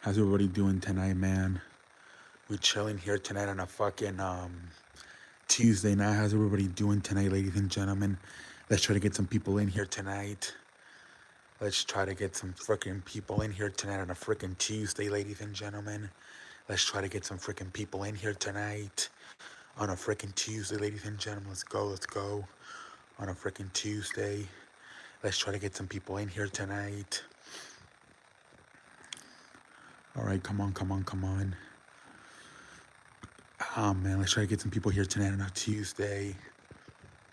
How's everybody doing tonight, man? We chilling here tonight on a fucking Tuesday night. How's everybody doing tonight, ladies and gentlemen? Let's try to get some people in here tonight. Let's try to get some freaking people in here tonight on a freaking Tuesday, ladies and gentlemen. Let's try to get some freaking people in here tonight on a freaking Tuesday, ladies and gentlemen. Let's go, let's go. On a freaking Tuesday. Let's try to get some people in here tonight. All right, come on, come on, come on. Oh man, let's try to get some people here tonight on a Tuesday.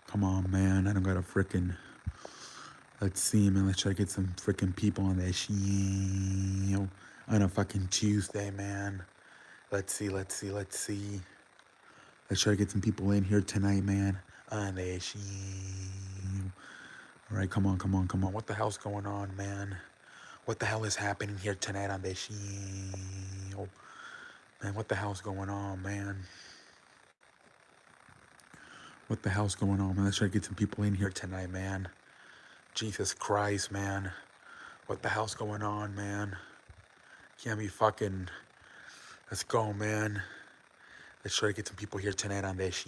Come on, man. I don't got a freaking. Let's see, man. Let's try to get some freaking people on that shit on a fucking Tuesday, man. Let's see, let's see, let's see. Let's try to get some people in here tonight, man. On that shit. All right, come on, come on, come on. What the hell's going on, man? What the hell is happening here tonight on that shit? Man, what the hell's going on, man? What the hell's going on, man? Let's try to get some people in here tonight, man. Jesus Christ, man. What the hell's going on, man? Can't be fucking. Let's go, man. Let's try to get some people here tonight on this.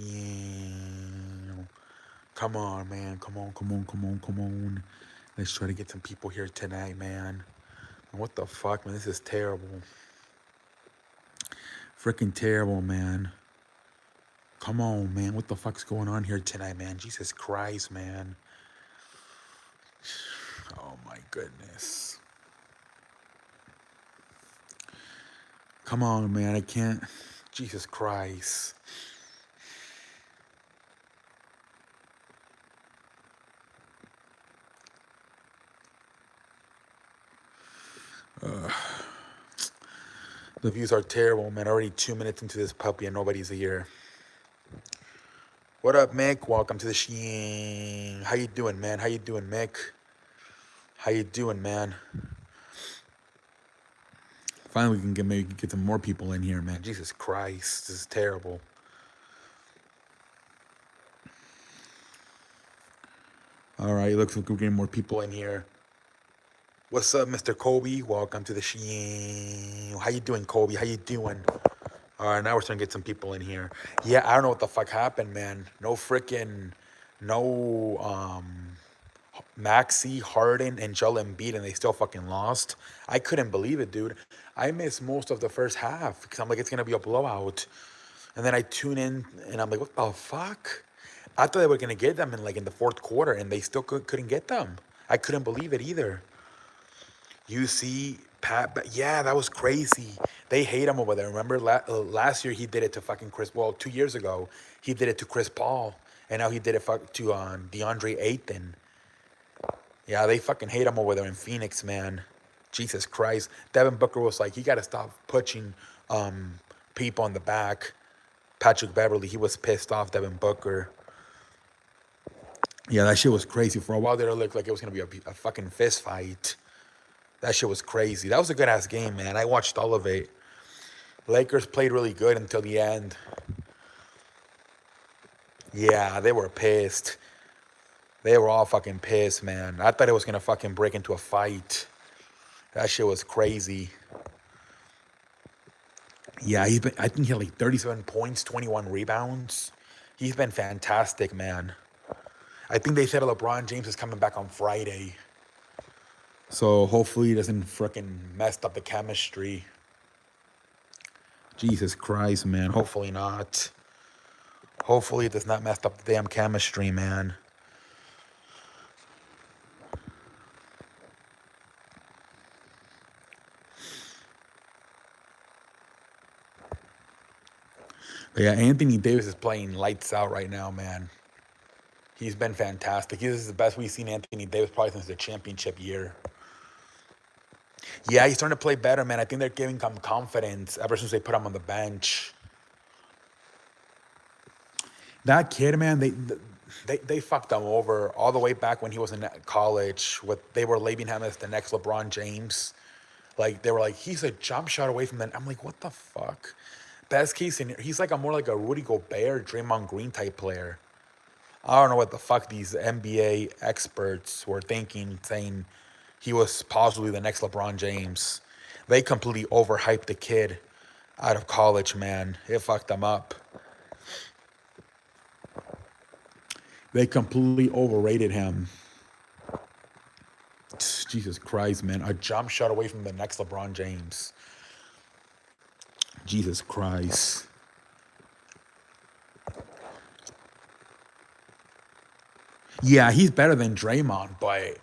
Come on, man. Come on, come on, come on, come on. Let's try to get some people here tonight, man. What the fuck, man? This is terrible. Freaking terrible, man. Come on, man. What the fuck's going on here tonight, man? Jesus Christ, man. Oh, my goodness. Come on, man. I can't. Jesus Christ. The views are terrible, man. Already 2 minutes into this puppy and nobody's here. What up, Mick? Welcome to the Sheen. How you doing, man? How you doing, Mick? How you doing, man? Finally, we can get some more people in here, man. Jesus Christ, this is terrible. All right, looks like we're getting more people in here. What's up, Mr. Kobe? Welcome to the Sheen. How you doing, Kobe? How you doing? All right, now we're starting to get some people in here. Yeah, I don't know what the fuck happened, man. No freaking, no Maxi, Harden, and Joel Embiid, and they still fucking lost. I couldn't believe it, dude. I missed most of the first half because I'm like, it's gonna be a blowout, and then I tune in and I'm like, what the fuck? I thought they were gonna get them in the fourth quarter, and they still couldn't get them. I couldn't believe it either. You see, Pat, but yeah, that was crazy. They hate him over there. Remember, last year he did it to fucking Chris. Well, 2 years ago he did it to Chris Paul, and now he did it to DeAndre Ayton. Yeah, they fucking hate him over there in Phoenix, man. Jesus Christ, Devin Booker was like, you got to stop pushing people on the back. Patrick Beverly, he was pissed off. Devin Booker. Yeah, that shit was crazy. For a while there, it looked like it was gonna be a fucking fist fight. That shit was crazy. That was a good ass game, man. I watched all of it. Lakers played really good until the end. Yeah, they were pissed. They were all fucking pissed, man. I thought it was gonna fucking break into a fight. That shit was crazy. Yeah, I think he had like 37 points, 21 rebounds. He's been fantastic, man. I think they said LeBron James is coming back on Friday. So hopefully it doesn't freaking mess up the chemistry. Jesus Christ, man. Hopefully not. Hopefully it does not mess up the damn chemistry, man. But yeah, Anthony Davis is playing lights out right now, man. He's been fantastic. This is the best we've seen Anthony Davis probably since the championship year. Yeah, he's starting to play better, man. I think they're giving him confidence ever since they put him on the bench. That kid, man, they fucked him over all the way back when he was in college. What they were labeling him as the next LeBron James. Like they were like, he's a jump shot away from that. I'm like, what the fuck? Best case scenario, he's like more like a Rudy Gobert, Draymond Green type player. I don't know what the fuck these NBA experts were thinking, saying he was possibly the next LeBron James. They completely overhyped the kid out of college, man. It fucked them up. They completely overrated him. Jesus Christ, man. A jump shot away from the next LeBron James. Jesus Christ. Yeah, he's better than Draymond, but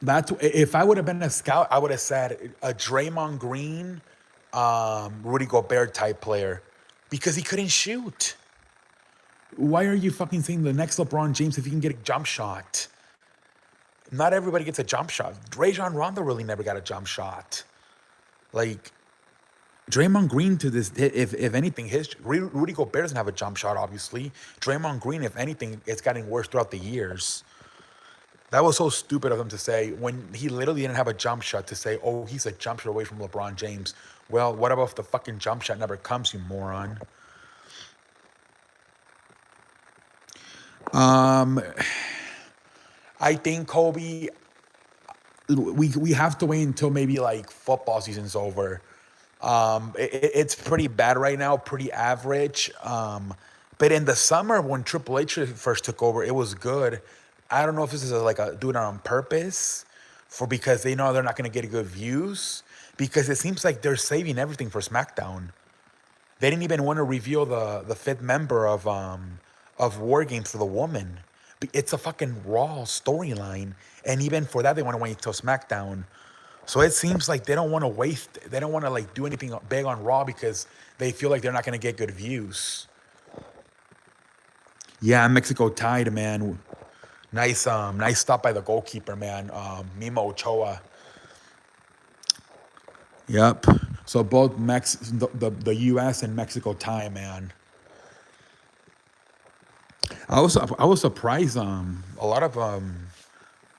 that's if I would have been a scout, I would have said a Draymond Green, Rudy Gobert type player, because he couldn't shoot. Why are you fucking saying the next LeBron James if he can get a jump shot? Not everybody gets a jump shot. Rajon Rondo really never got a jump shot. Like Draymond Green to this, if anything, his Rudy Gobert doesn't have a jump shot. Obviously, Draymond Green, if anything, it's gotten worse throughout the years. That was so stupid of him to say when he literally didn't have a jump shot to say, oh, he's a jump shot away from LeBron James. Well, what about if the fucking jump shot never comes, you moron? Um, I think Kobe, we have to wait until maybe like football season's over. It's pretty bad right now, pretty average. But in the summer when Triple H first took over, it was good. I don't know if this is like a doing it on purpose for because they know they're not going to get good views because it seems like they're saving everything for SmackDown. They didn't even want to reveal the fifth member of War Games for the woman. It's a fucking Raw storyline, and even for that, they want to wait till SmackDown. So it seems like they don't want to waste. They don't want to like do anything big on Raw because they feel like they're not going to get good views. Yeah, Mexico tied, man. Nice stop by the goalkeeper, man. Mimo Ochoa. Yep. So both the U.S. and Mexico tie, man. I was surprised. A lot of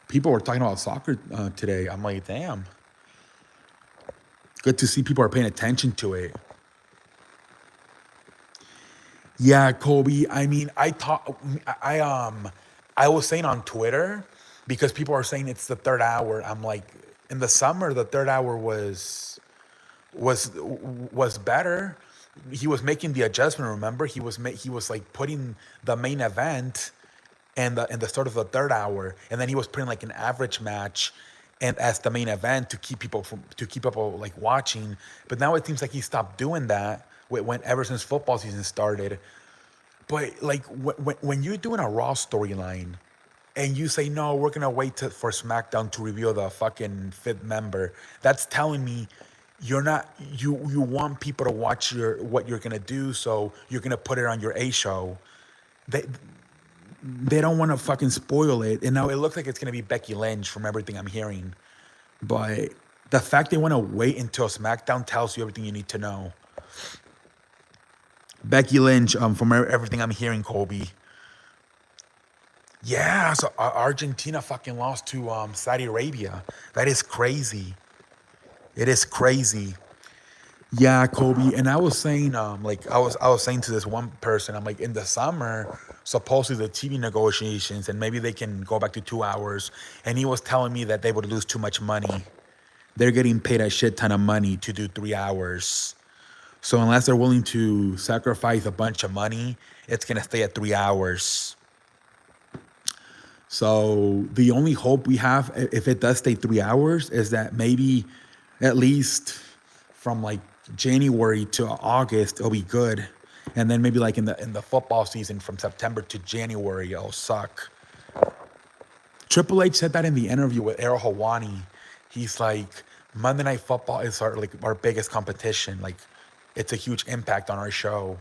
people were talking about soccer today. I'm like, damn. Good to see people are paying attention to it. Yeah, Kobe. I mean, I was saying on Twitter because people are saying it's the third hour. I'm like, in the summer, the third hour was better. He was making the adjustment. Remember, he was like putting the main event and the start of the third hour, and then he was putting like an average match and as the main event to keep people like watching. But now it seems like he stopped doing that when ever since football season started. But like when you're doing a Raw storyline and you say no, we're gonna wait for SmackDown to reveal the fucking fifth member, that's telling me you're not you want people to watch what you're gonna do, so you're gonna put it on your A show. They they don't want to fucking spoil it, and now it looks like it's gonna be Becky Lynch from everything I'm hearing. But the fact they want to wait until SmackDown tells you everything you need to know. Becky Lynch, from everything I'm hearing, Colby. Yeah, so Argentina fucking lost to Saudi Arabia. That is crazy. It is crazy. Yeah, Kobe. And I was saying, like I was saying to this one person, I'm like, in the summer, supposedly the TV negotiations, and maybe they can go back to 2 hours. And he was telling me that they would lose too much money. They're getting paid a shit ton of money to do 3 hours. So unless they're willing to sacrifice a bunch of money, it's gonna stay at 3 hours. So the only hope we have, if it does stay 3 hours, is that maybe at least from like January to August, it'll be good. And then maybe like in the football season from September to January, it'll suck. Triple H said that in the interview with Errol Hawani. He's like, Monday Night Football is our biggest competition. Like, it's a huge impact on our show.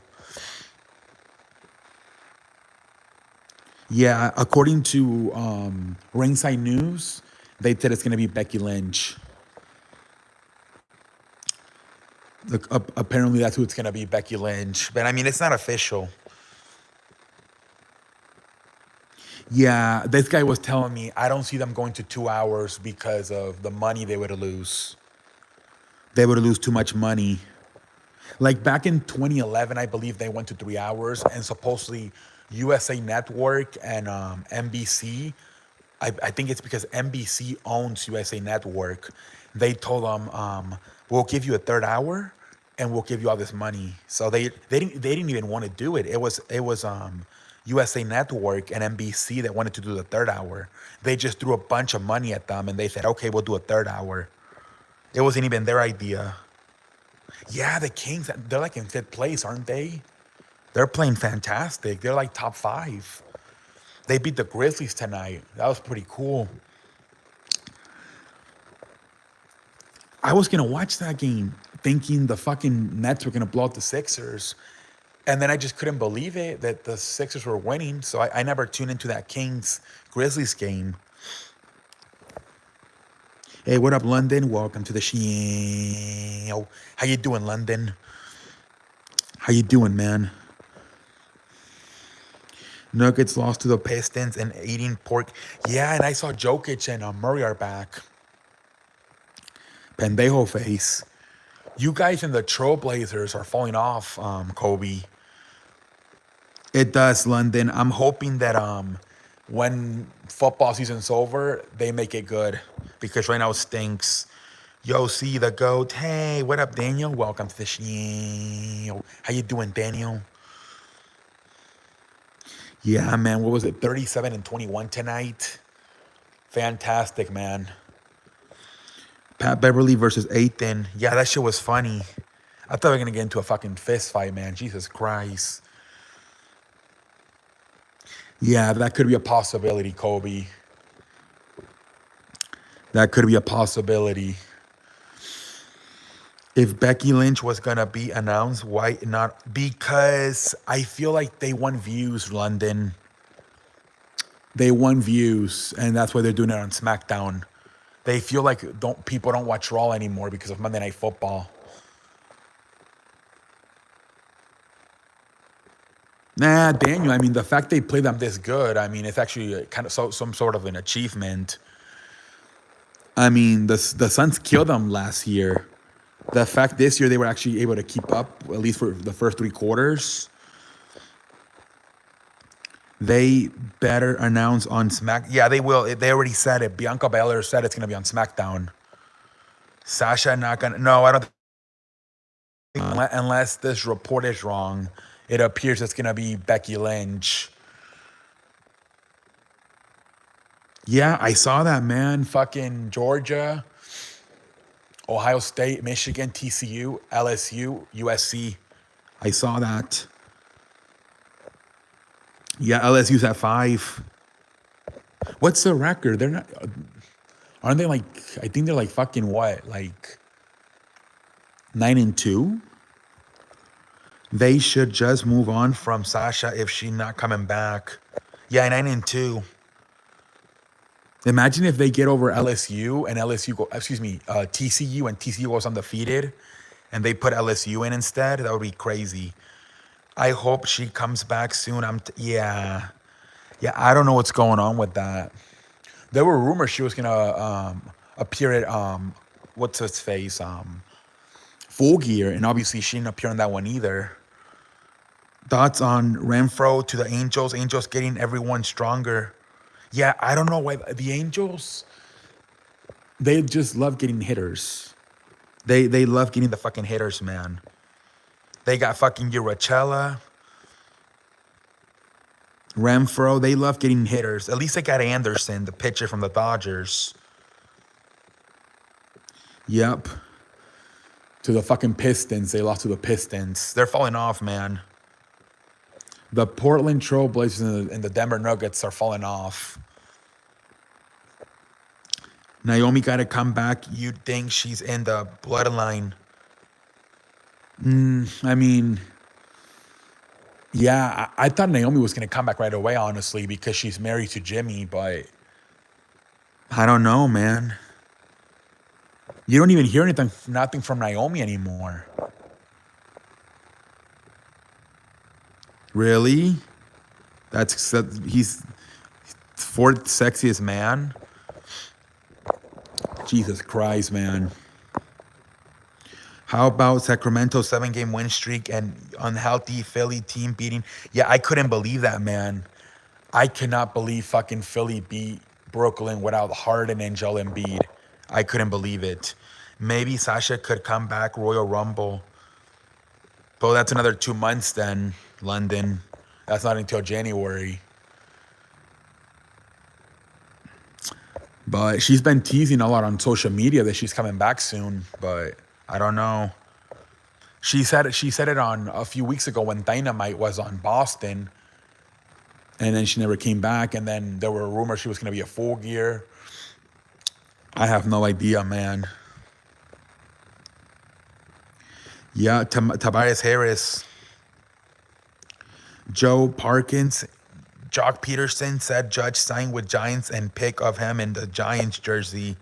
Yeah, according to Ringside News, they said it's gonna be Becky Lynch. Look, apparently that's who it's gonna be, Becky Lynch. But I mean, it's not official. Yeah, this guy was telling me I don't see them going to 2 hours because of the money they would lose. They would lose too much money. Like back in 2011, I believe they went to 3 hours, and supposedly USA Network and NBC. I think it's because NBC owns USA Network. They told them, we'll give you a third hour, and we'll give you all this money. So they didn't even want to do it. It was USA Network and NBC that wanted to do the third hour. They just threw a bunch of money at them, and they said, okay, we'll do a third hour. It wasn't even their idea. Yeah, the Kings, they're like in fifth place, aren't they? They're playing fantastic. They're like top five. They beat the Grizzlies tonight. That was pretty cool. I was gonna watch that game thinking the fucking Nets were gonna blow out the Sixers. And then I just couldn't believe it that the Sixers were winning. So I never tuned into that Kings Grizzlies game. Hey, what up, London? Welcome to the show. How you doing, London? How you doing, man? Nuggets lost to the Pistons and eating pork. Yeah, and I saw Jokic and Murray are back. Pendejo face. You guys in the Trailblazers are falling off, Kobe. It does, London. I'm hoping that when football season's over, they make it good because right now it stinks. Yo, see the goat. Hey, what up, Daniel? Welcome to the show. How you doing, Daniel? Yeah, man. What was it? 37 and 21 tonight. Fantastic, man. Pat Beverly versus Ethan. Yeah, that shit was funny. I thought we were gonna get into a fucking fist fight, man. Jesus Christ. Yeah, that could be a possibility, Kobe. That could be a possibility. If Becky Lynch was gonna be announced, why not? Because I feel like they won views, London. They won views, and that's why they're doing it on SmackDown. They feel like people don't watch Raw anymore because of Monday Night Football. Nah, Daniel. I mean, the fact they play them this good, I mean, it's actually kind of some sort of an achievement. I mean, the Suns killed them last year. The fact this year they were actually able to keep up, at least for the first three quarters. They better announce on Smack. Yeah, they will. They already said it. Bianca Belair said it's gonna be on SmackDown. Sasha not gonna. No, I don't. Unless this report is wrong, it appears it's gonna be Becky Lynch. Yeah, I saw that, man. Fucking Georgia, Ohio State, Michigan, TCU, LSU, USC. I saw that. Yeah, LSU's at 5. What's the record? They're not. Aren't they like? I think they're like fucking what? Like 9-2. They should just move on from Sasha if she's not coming back. Yeah, 9-2. Imagine if they get over LSU and LSU go. Excuse me, TCU and TCU goes undefeated, and they put LSU in instead. That would be crazy. I hope she comes back soon. Yeah. I don't know what's going on with that. There were rumors she was gonna appear at what's his face Full Gear, and obviously she didn't appear on that one either. Thoughts on Renfro to the Angels? Angels getting everyone stronger. Yeah, I don't know why the Angels. They just love getting hitters. They love getting the fucking hitters, man. They got fucking Urachella, Renfro. They love getting hitters. At least they got Anderson, the pitcher from the Dodgers. Yep. To the fucking Pistons. They lost to the Pistons. They're falling off, man. The Portland Trail Blazers and the Denver Nuggets are falling off. Naomi got to come back. You'd think she's in the bloodline. I mean, yeah, I thought Naomi was going to come back right away, honestly, because she's married to Jimmy, but I don't know, man. You don't even hear nothing from Naomi anymore. Really? He's fourth sexiest man? Jesus Christ, man. How about Sacramento 7-game win streak and unhealthy Philly team beating? Yeah, I couldn't believe that, man. I cannot believe fucking Philly beat Brooklyn without Harden and Joel Embiid. I couldn't believe it. Maybe Sasha could come back Royal Rumble. But that's another 2 months then, London. That's not until January. But she's been teasing a lot on social media that she's coming back soon. But I don't know. She said it on a few weeks ago when Dynamite was on Boston. And then she never came back. And then there were rumors she was going to be a Full Gear. I have no idea, man. Yeah, Tobias Harris. Joe Parkins. Jock Peterson said Judge signed with Giants and pick of him in the Giants jersey.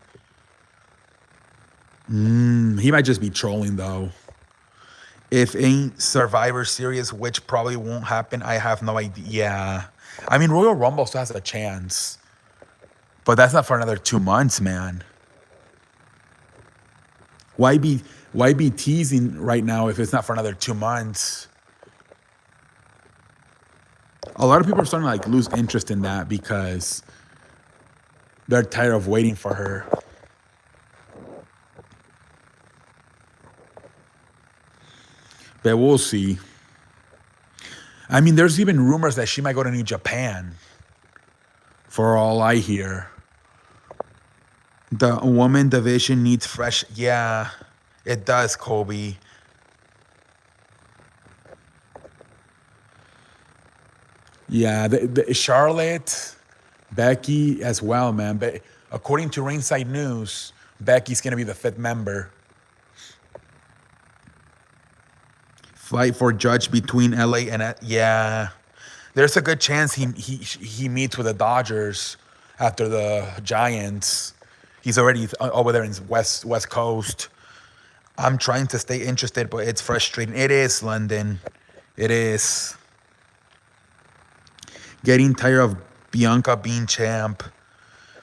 He might just be trolling, though. If ain't Survivor Series, which probably won't happen, I have no idea. Yeah. I mean, Royal Rumble still has a chance. But that's not for another 2 months, man. Why be teasing right now if it's not for another 2 months? A lot of people are starting to like lose interest in that because they're tired of waiting for her. But we'll see. I mean, there's even rumors that she might go to New Japan. For all I hear. The woman division needs fresh. Yeah, it does, Kobe. Yeah, the Charlotte, Becky as well, man. But according to Ringside News, Becky's going to be the 5th member. Fight for Judge between LA and... Yeah. There's a good chance he meets with the Dodgers after the Giants. He's already over there in West Coast. I'm trying to stay interested, but it's frustrating. It is, London. It is. Getting tired of Bianca being champ.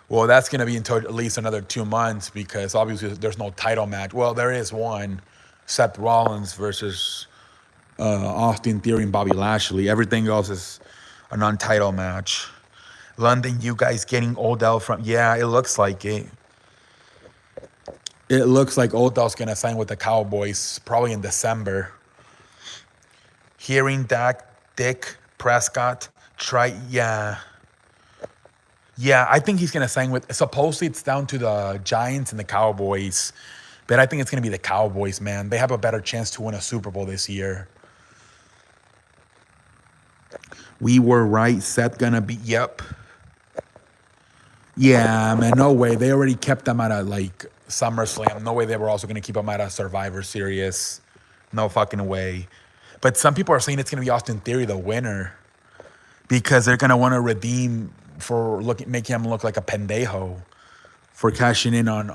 Well, that's going to be until at least another 2 months because obviously there's no title match. Well, there is one. Seth Rollins versus Austin Theory and Bobby Lashley. Everything else is a non-title match. London, you guys getting Odell from... Yeah, it looks like it. It looks like Odell's going to sign with the Cowboys probably in December. Hearing Dak Prescott try... Yeah. Yeah, I think he's going to sign with... Supposedly it's down to the Giants and the Cowboys. But I think it's going to be the Cowboys, man. They have a better chance to win a Super Bowl this year. We were right. Seth gonna be... Yep. Yeah, man, no way. They already kept them at a, like, SummerSlam. No way they were also going to keep them at a Survivor Series. No fucking way. But some people are saying it's going to be Austin Theory, the winner. Because they're going to want to redeem for making him look like a pendejo. For cashing in on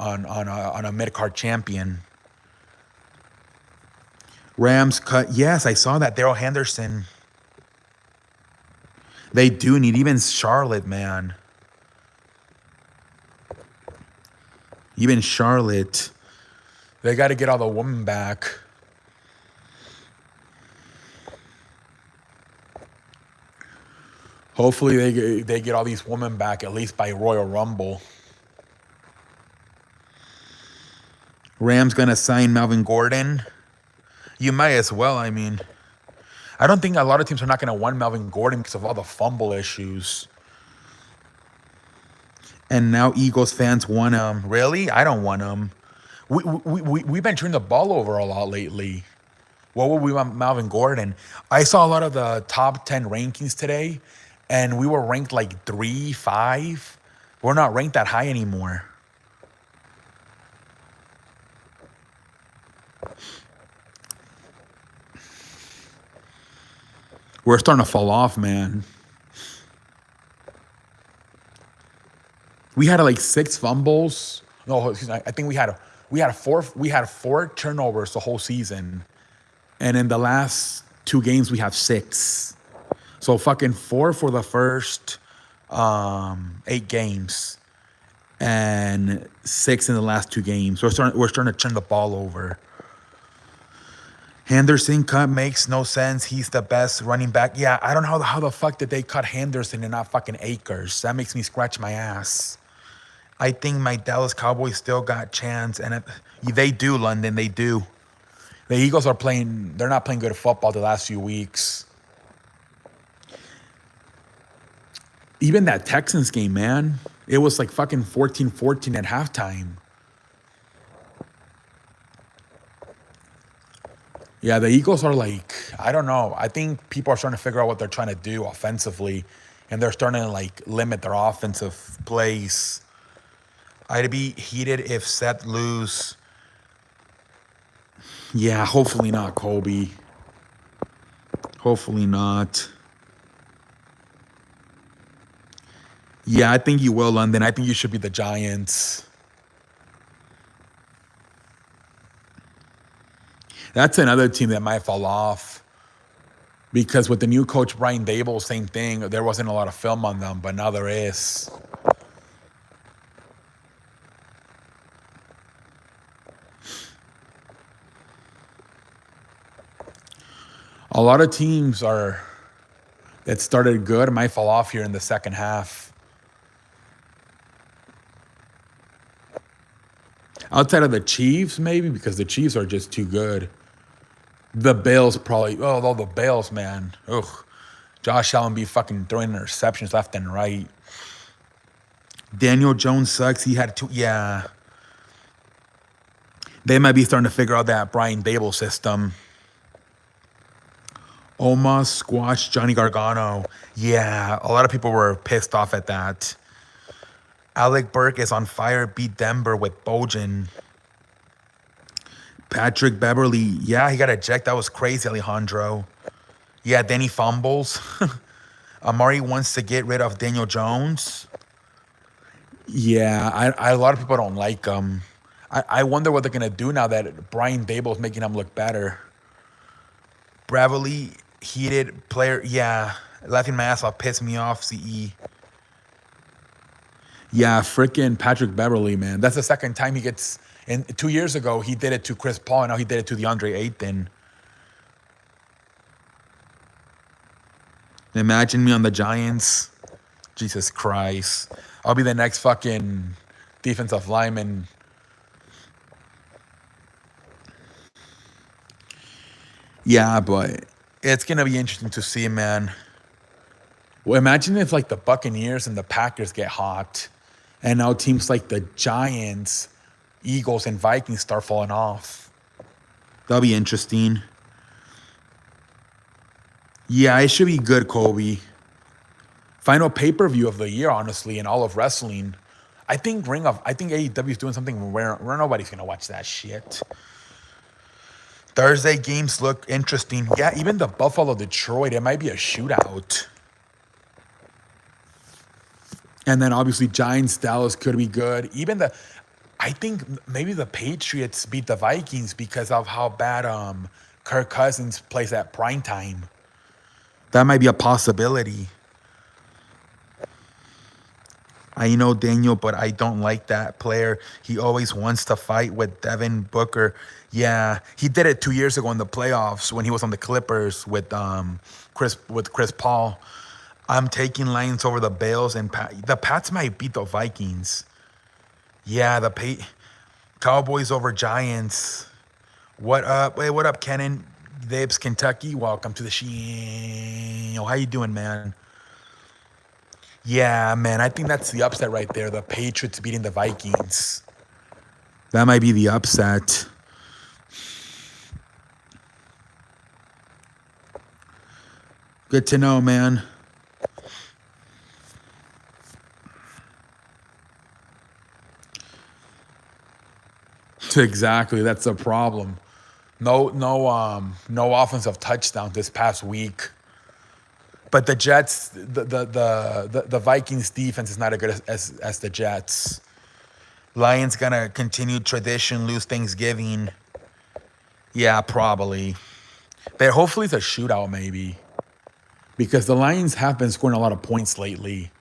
a mid-card champion. Rams cut. Yes, I saw that. Daryl Henderson. They do need even Charlotte, man. Even Charlotte. They got to get all the women back. Hopefully they get all these women back at least by Royal Rumble. Rams going to sign Melvin Gordon. You might as well, I mean. I don't think a lot of teams are not going to want Melvin Gordon because of all the fumble issues. And now Eagles fans want him. Really? I don't want him. We've been turning the ball over a lot lately. What would we want Melvin Gordon? I saw a lot of the top 10 rankings today, and we were ranked like 3, 5. We're not ranked that high anymore. We're starting to fall off, man. We had like 6 fumbles. No, excuse me. I think we had 4 turnovers the whole season. And in the last 2 games we have 6. So fucking 4 for the first 8 games. And 6 in the last 2 games. We're starting to turn the ball over. Henderson cut makes no sense. He's the best running back. Yeah, I don't know how the fuck did they cut Henderson and not fucking Akers. That makes me scratch my ass. I think my Dallas Cowboys still got chance. And They do, London. They do. The Eagles are playing. They're not playing good football the last few weeks. Even that Texans game, man. It was like fucking 14-14 at halftime. Yeah, the Eagles are like, I don't know. I think people are starting to figure out what they're trying to do offensively, and they're starting to like limit their offensive plays. I'd be heated if Seth lose. Yeah, hopefully not, Kobe. Hopefully not. Yeah, I think you will, London. I think you should be the Giants. That's another team that might fall off because with the new coach, Brian Dable, same thing. There wasn't a lot of film on them, but now there is. A lot of teams are that started good might fall off here in the second half. Outside of the Chiefs, maybe, because the Chiefs are just too good. The Bills probably, oh, the Bills, man. Ugh. Josh Allen be fucking throwing interceptions left and right. Daniel Jones sucks. He had two, yeah. They might be starting to figure out that Brian Dable system. Oma squash Johnny Gargano. Yeah, a lot of people were pissed off at that. Alec Burke is on fire, beat Denver with Bojan. Patrick Beverly, yeah, he got ejected. That was crazy, Alejandro. Yeah, Danny fumbles. Amari wants to get rid of Daniel Jones. Yeah, a lot of people don't like him. I wonder what they're going to do now that Brian Dable is making him look better. Beverly, heated player. Yeah, laughing my ass off, pissed me off, CE. Yeah, freaking Patrick Beverly, man. That's the second time he gets. And 2 years ago, he did it to Chris Paul, and now he did it to DeAndre Ayton. Imagine me on the Giants. Jesus Christ. I'll be the next fucking defensive lineman. Yeah, but it's going to be interesting to see, man. Well, imagine if like the Buccaneers and the Packers get hot, and now teams like the Giants, Eagles, and Vikings start falling off. That'll be interesting. Yeah, it should be good, Kobe. Final pay-per-view of the year, honestly, in all of wrestling. I think AEW is doing something where nobody's gonna watch that shit. Thursday games look interesting. Yeah, even the Buffalo Detroit, it might be a shootout. And then obviously Giants Dallas could be good. I think maybe the Patriots beat the Vikings because of how bad Kirk Cousins plays at prime time. That might be a possibility. I know Daniel, but I don't like that player. He always wants to fight with Devin Booker. Yeah, he did it 2 years ago in the playoffs when he was on the Clippers with Chris Paul. I'm taking Lions over the Bills, and the Pats might beat the Vikings. Yeah, Cowboys over Giants. What up? Hey, what up, Kenan? Dibs, Kentucky. Welcome to the show. How you doing, man? Yeah, man, I think that's the upset right there. The Patriots beating the Vikings. That might be the upset. Good to know, man. Exactly, that's the problem. No offensive touchdown this past week. But the Jets, the Vikings defense is not as good as the Jets. Lions gonna continue tradition, lose Thanksgiving. Yeah, probably. But hopefully it's a shootout, maybe, because the Lions have been scoring a lot of points lately.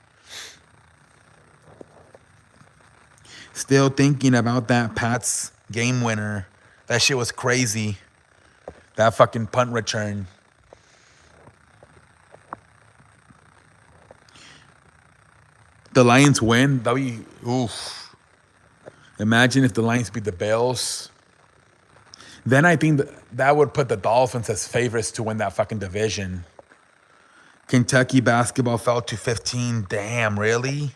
Still thinking about that Pats game winner. That shit was crazy. That fucking punt return. The Lions win. That'll be oof. Imagine if the Lions beat the Bills. Then I think that would put the Dolphins as favorites to win that fucking division. Kentucky basketball fell to 15. Damn, really?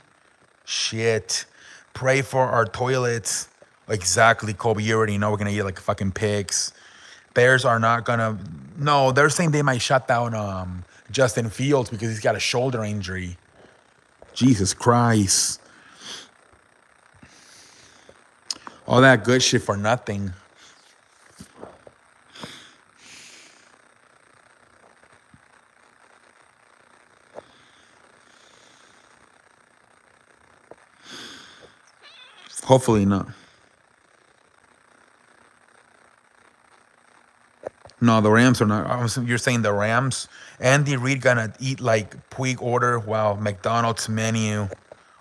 Shit. Pray for our toilets. Exactly, Kobe. You already know we're gonna get like fucking pigs. Bears are not gonna. No, they're saying they might shut down Justin Fields because he's got a shoulder injury. Jesus Christ. All that good shit for nothing. Hopefully not. No, the Rams are not. You're saying the Rams? Andy Reid gonna eat like Puig order while McDonald's menu.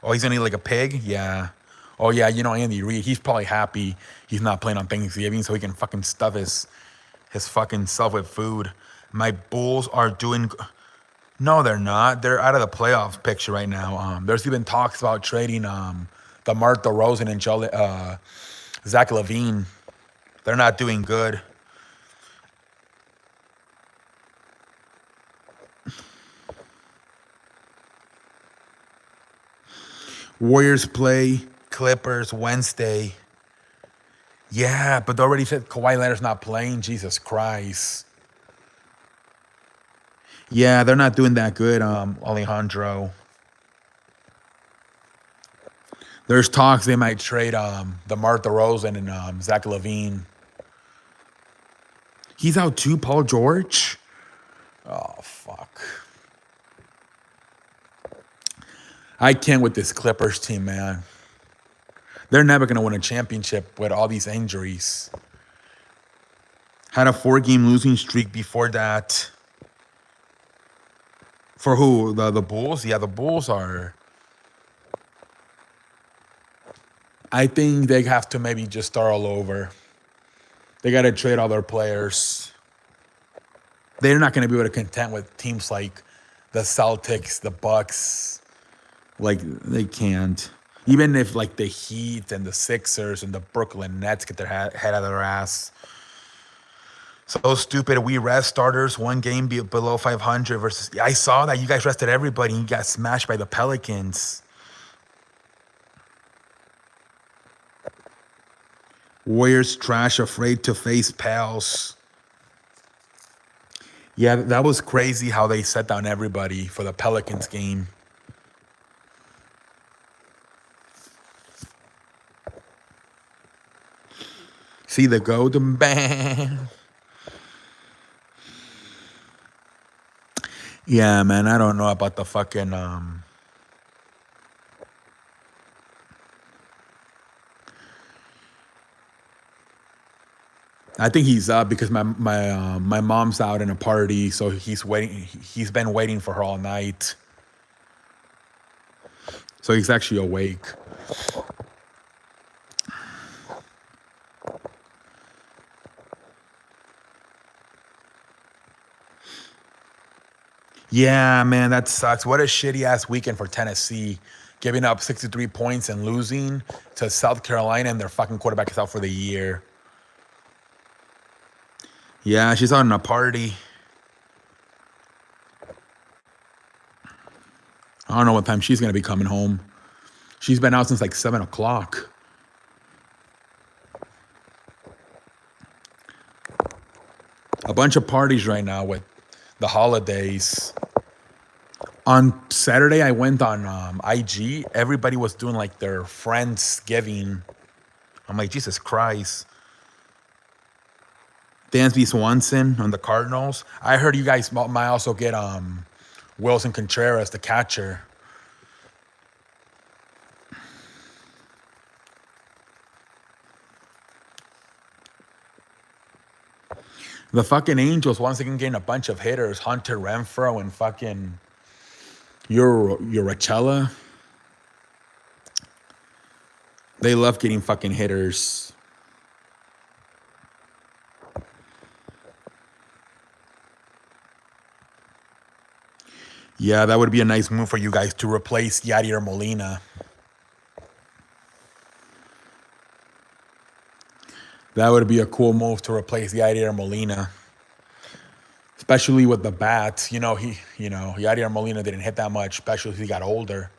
Oh, he's gonna eat like a pig? Yeah. Oh yeah, you know Andy Reid. He's probably happy he's not playing on Thanksgiving, so he can fucking stuff his fucking self with food. My Bulls are doing. No, they're not. They're out of the playoff picture right now. There's even talks about trading the Martha Rosen and Zach LaVine. They're not doing good. Warriors play Clippers Wednesday. Yeah, but they already said Kawhi Leonard's not playing. Jesus Christ. Yeah, they're not doing that good, Alejandro. There's talks they might trade the Martha Rosen and Zach LaVine. He's out too, Paul George? Oh, fuck. I can't with this Clippers team, man. They're never going to win a championship with all these injuries. Had a 4-game losing streak before that. For who? The Bulls? Yeah, the Bulls are. I think they have to maybe just start all over. They got to trade all their players. They're not going to be able to contend with teams like the Celtics, the Bucks. Like, they can't. Even if, like, the Heat and the Sixers and the Brooklyn Nets get their head out of their ass. So stupid. We rest starters 1 game below 500 versus. I saw that you guys rested everybody and you got smashed by the Pelicans. Warriors trash, afraid to face Pals. Yeah, that was crazy how they set down everybody for the Pelicans game. See the golden band. Yeah, man, I don't know about the fucking I think he's up because my mom's out in a party, so he's waiting. He's been waiting for her all night, so he's actually awake. Yeah, man, that sucks. What a shitty ass weekend for Tennessee, giving up 63 points and losing to South Carolina, and their fucking quarterback is out for the year. Yeah, she's out in a party. I don't know what time she's gonna be coming home. She's been out since like 7 o'clock. A bunch of parties right now with the holidays. On Saturday, I went on IG. Everybody was doing like their Friendsgiving. I'm like, Jesus Christ. Dansby Swanson on the Cardinals. I heard you guys might also get Wilson Contreras, the catcher. The fucking Angels once again getting a bunch of hitters. Hunter Renfroe and fucking Urachella. They love getting fucking hitters. Yeah, that would be a nice move for you guys to replace Yadier Molina. That would be a cool move to replace Yadier Molina, especially with the bats. Yadier Molina didn't hit that much, especially as he got older.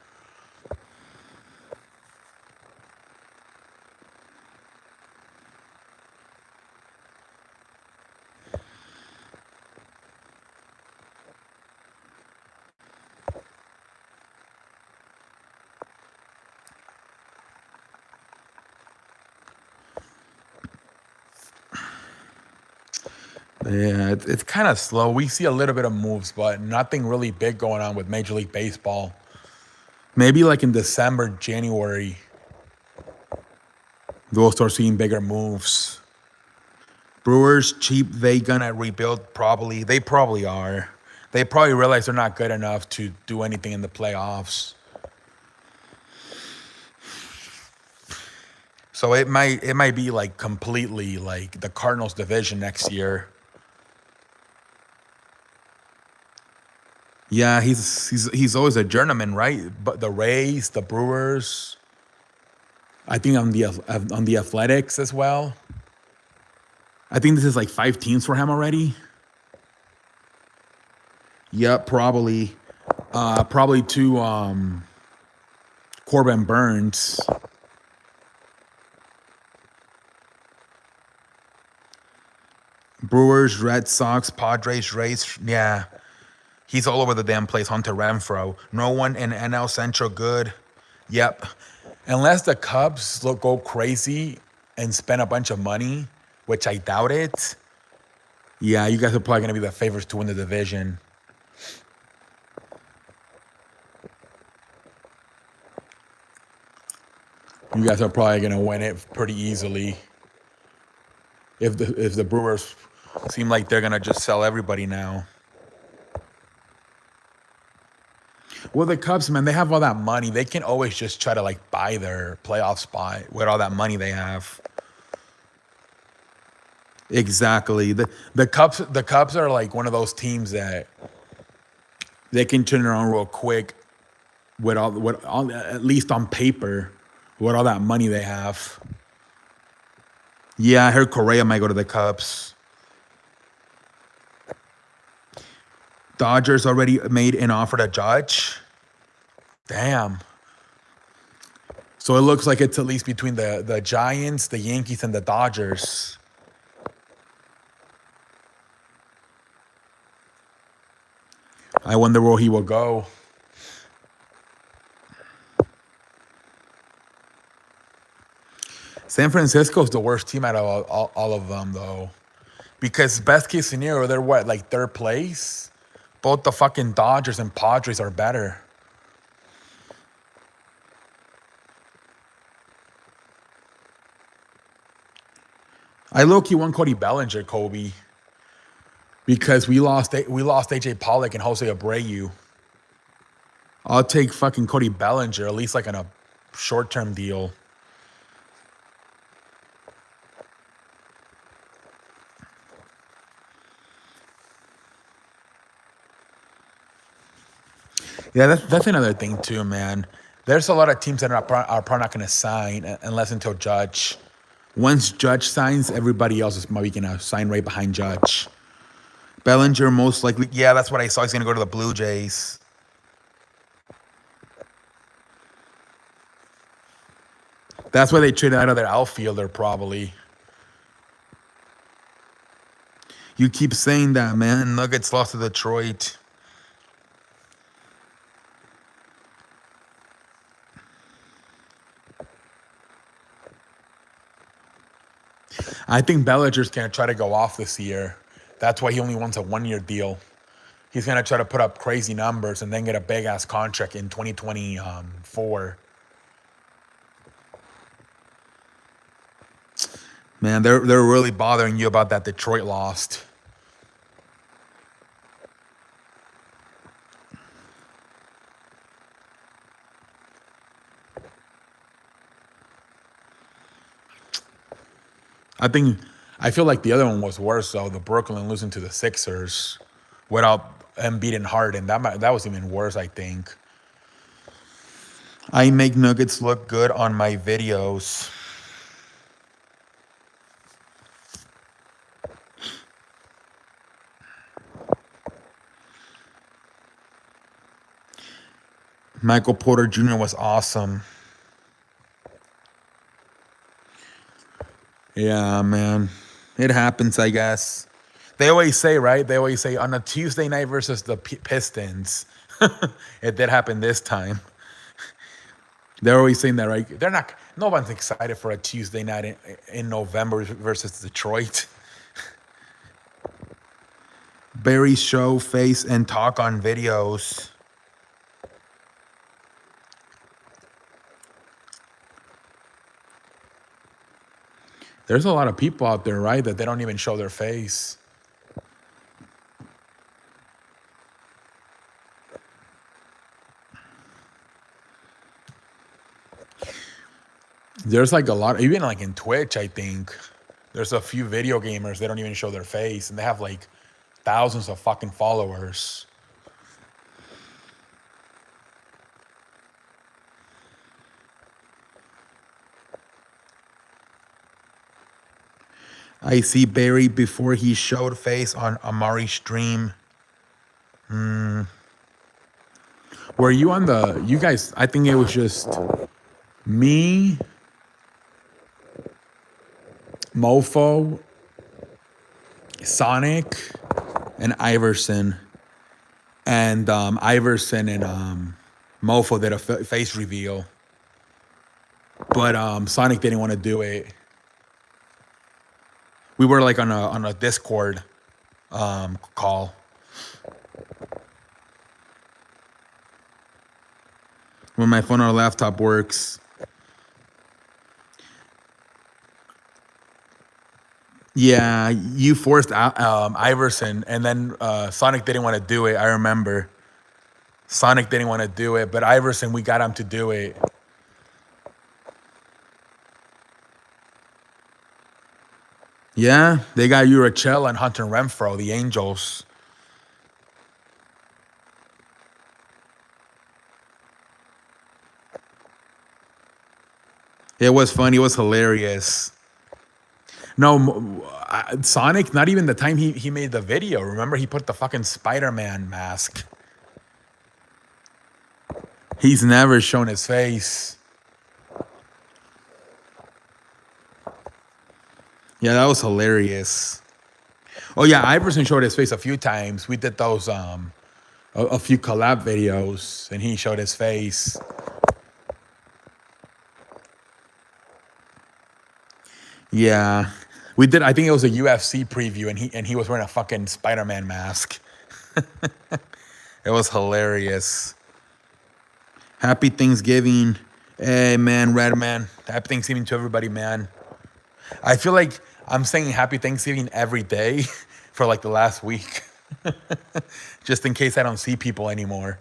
Yeah, it's kind of slow. We see a little bit of moves, but nothing really big going on with Major League Baseball. Maybe like in December, January, we'll start seeing bigger moves. Brewers cheap. They gonna rebuild probably. They probably are. They probably realize they're not good enough to do anything in the playoffs. So it might be like completely like the Cardinals division next year. Yeah, he's always a journeyman, right? But the Rays, the Brewers, I think on the Athletics as well. I think this is like 5 teams for him already. Yep, probably. Probably to Corbin Burns. Brewers, Red Sox, Padres, Rays. Yeah, he's all over the damn place. Hunter Renfroe. No one in NL Central good. Yep. Unless the Cubs go crazy and spend a bunch of money, which I doubt it. Yeah, you guys are probably going to be the favorites to win the division. You guys are probably going to win it pretty easily. If the Brewers seem like they're going to just sell everybody now. Well, the Cubs, man, they have all that money. They can always just try to like buy their playoff spot with all that money they have. Exactly. The Cubs are like one of those teams that they can turn around real quick with all at least on paper with all that money they have. Yeah, I heard Correa might go to the Cubs. Dodgers already made an offer to Judge. Damn. So it looks like it's at least between the Giants, the Yankees, and the Dodgers. I wonder where he will go. San Francisco's the worst team out of all of them, though. Because best case scenario, they're what, like third place? Both the fucking Dodgers and Padres are better. I low-key want Cody Bellinger, Kobe, because we lost AJ Pollock and Jose Abreu. I'll take fucking Cody Bellinger, at least like on a short-term deal. Yeah, that's another thing too, man. There's a lot of teams that are probably not going to sign unless until Judge. Once Judge signs, everybody else is maybe going to sign right behind Judge. Bellinger most likely, yeah, that's what I saw. He's going to go to the Blue Jays. That's why they traded out of their outfielder, probably. You keep saying that, man. Nuggets lost to Detroit. I think Bellinger's going to try to go off this year. That's why he only wants a 1-year deal. He's going to try to put up crazy numbers and then get a big-ass contract in 2024. Man, they're really bothering you about that Detroit lost. I feel like the other one was worse though. The Brooklyn losing to the Sixers without Embiid and Harden. That was even worse, I think. I make Nuggets look good on my videos. Michael Porter Jr. was awesome. Yeah, man. It happens, I guess. They always say, right? They always say on a Tuesday night versus the Pistons. It did happen this time. They're always saying that, right? They're not. No one's excited for a Tuesday night in November versus Detroit. Barry show face and talk on videos. There's a lot of people out there, right, that they don't even show their face. There's like a lot, even like in Twitch, I think. There's a few video gamers, they don't even show their face, and they have like thousands of fucking followers. I see Barry before he showed face on Amari's stream. Were you on you guys, I think it was just me, Mofo, Sonic, and Iverson. And Iverson and Mofo did a face reveal. But Sonic didn't want to do it. We were like on a Discord call. When my phone or laptop works. Yeah, you forced Iverson, and then Sonic didn't want to do it. I remember. Sonic didn't want to do it, but Iverson, we got him to do it. Yeah, they got Urachel and Hunter Renfro, the Angels. It was funny. It was hilarious. No, Sonic, not even the time he made the video. Remember, he put the fucking Spider-Man mask. He's never shown his face. Yeah, that was hilarious. Oh yeah, Iverson showed his face a few times. We did those a few collab videos, and he showed his face. Yeah, we did. I think it was a UFC preview, and he was wearing a fucking Spider-Man mask. It was hilarious. Happy Thanksgiving. Hey man, Red Man. Happy Thanksgiving to everybody, man. I feel like I'm saying Happy Thanksgiving every day for like the last week. Just in case I don't see people anymore.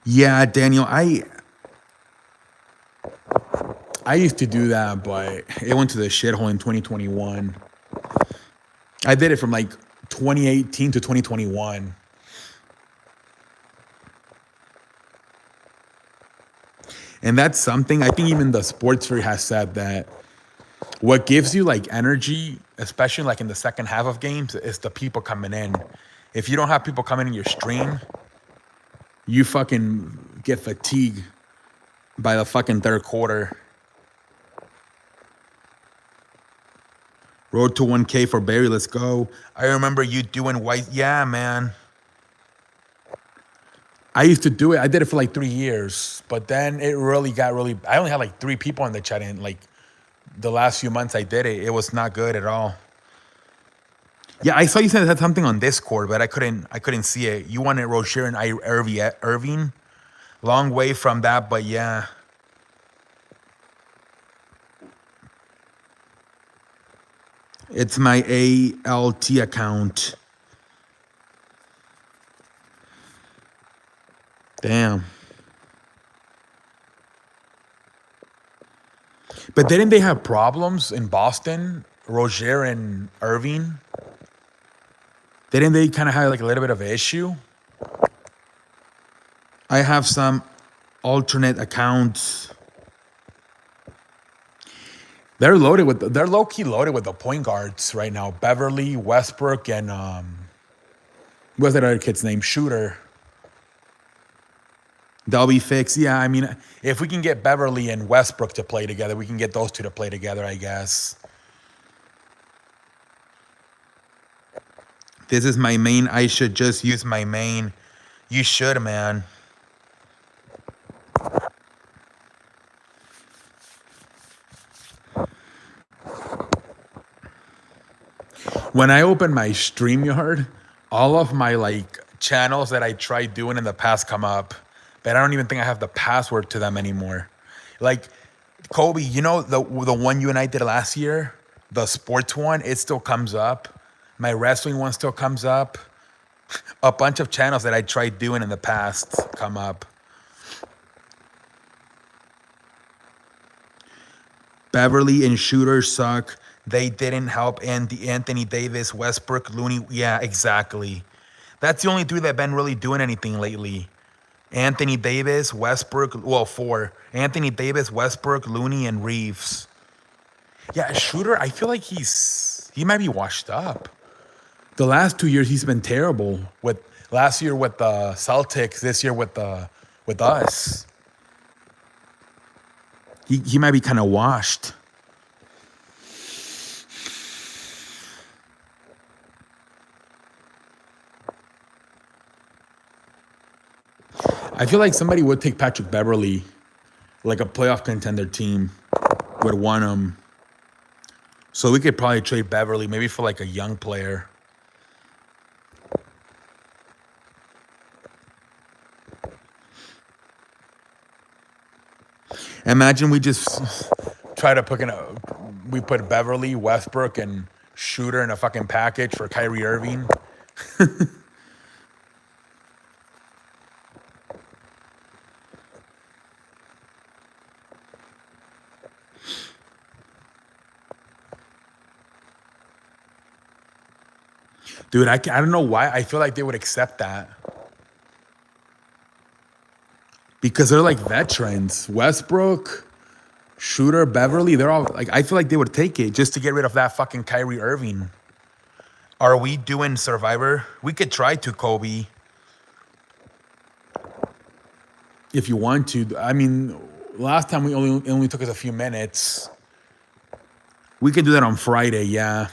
Yeah, Daniel, I used to do that, but it went to the shithole in 2021. I did it from like 2018 to 2021. And that's something, I think even the sports sphere has said that what gives you like energy, especially like in the second half of games, is the people coming in. If you don't have people coming in your stream, you fucking get fatigued by the fucking third quarter. Road to 1K for Barry, let's go. I remember you doing white. Yeah, man. I used to do it. I did it for like 3 years, but then it really got I only had like 3 people in the chat, and like the last few months I did it, it was not good at all. Yeah, I saw you said something on Discord, but I couldn't see it. You wanted Rozier and Irving. Long way from that, but yeah. It's my ALT account. Damn. But didn't they have problems in Boston? Rozier and Irving? Didn't they kind of have like a little bit of an issue? I have some alternate accounts. They're low-key loaded with the point guards right now. Beverly, Westbrook, and What's that other kid's name? Shooter. They'll be fixed. Yeah, I mean, if we can get Beverly and Westbrook to play together, we can get those two to play together, I guess. This is my main. I should just use my main. You should, man. When I open my StreamYard, all of my like channels that I tried doing in the past come up, but I don't even think I have the password to them anymore. Like Kobe, you know the one you and I did last year, the sports one, it still comes up. My wrestling one still comes up. A bunch of channels that I tried doing in the past come up. Beverly and Shooter suck. They didn't help Anthony Davis, Westbrook, Looney. Yeah, exactly. That's the only three that have been really doing anything lately. Anthony Davis, Westbrook, well, four. Anthony Davis, Westbrook, Looney, and Reeves. Yeah, Shooter, I feel like he might be washed up. The last 2 years he's been terrible. With last year with the Celtics, this year with us. He might be kind of washed. I feel like somebody would take Patrick Beverly, like a playoff contender team would want him. So we could probably trade Beverly maybe for like a young player. Imagine we just try to we put Beverly, Westbrook, and Shooter in a fucking package for Kyrie Irving. Dude, I don't know why. I feel like they would accept that. Because they're like veterans. Westbrook, Shooter, Beverly, they're all like, I feel like they would take it just to get rid of that fucking Kyrie Irving. Are we doing Survivor? We could try to, Kobe. If you want to. I mean, last time it only took us a few minutes. We could do that on Friday, yeah.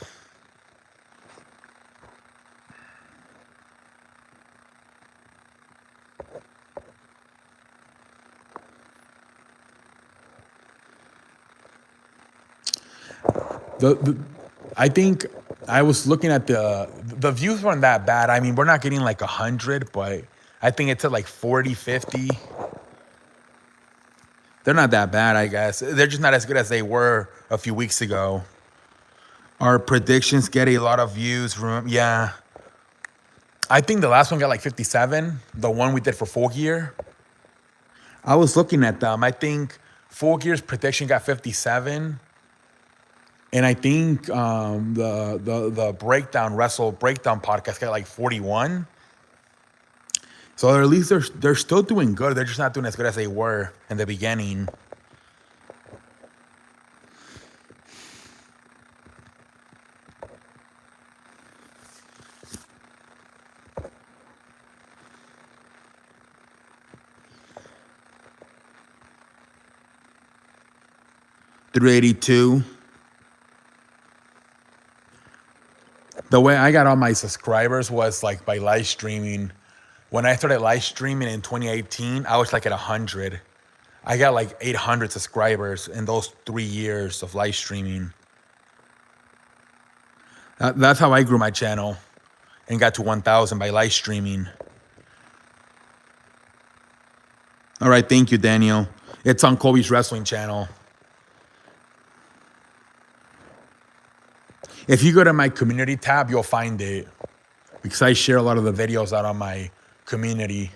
I think I was looking at the views weren't that bad. I mean, we're not getting like 100, but I think it's at like 40, 50. They're not that bad, I guess. They're just not as good as they were a few weeks ago. Our predictions get a lot of views. Yeah. I think the last one got like 57. The one we did for Full Gear. I was looking at them. I think Full Gear's prediction got 57. And I think the Wrestle Breakdown podcast got like 41. So at least they're still doing good. They're just not doing as good as they were in the beginning. $382. The way I got all my subscribers was like by live streaming. When I started live streaming in 2018, I was like at 100. I got like 800 subscribers in those 3 years of live streaming. That's how I grew my channel and got to 1,000 by live streaming. All right, thank you, Daniel. It's on Kobe's Wrestling channel. If you go to my community tab, you'll find it. Because I share a lot of the videos out on my community.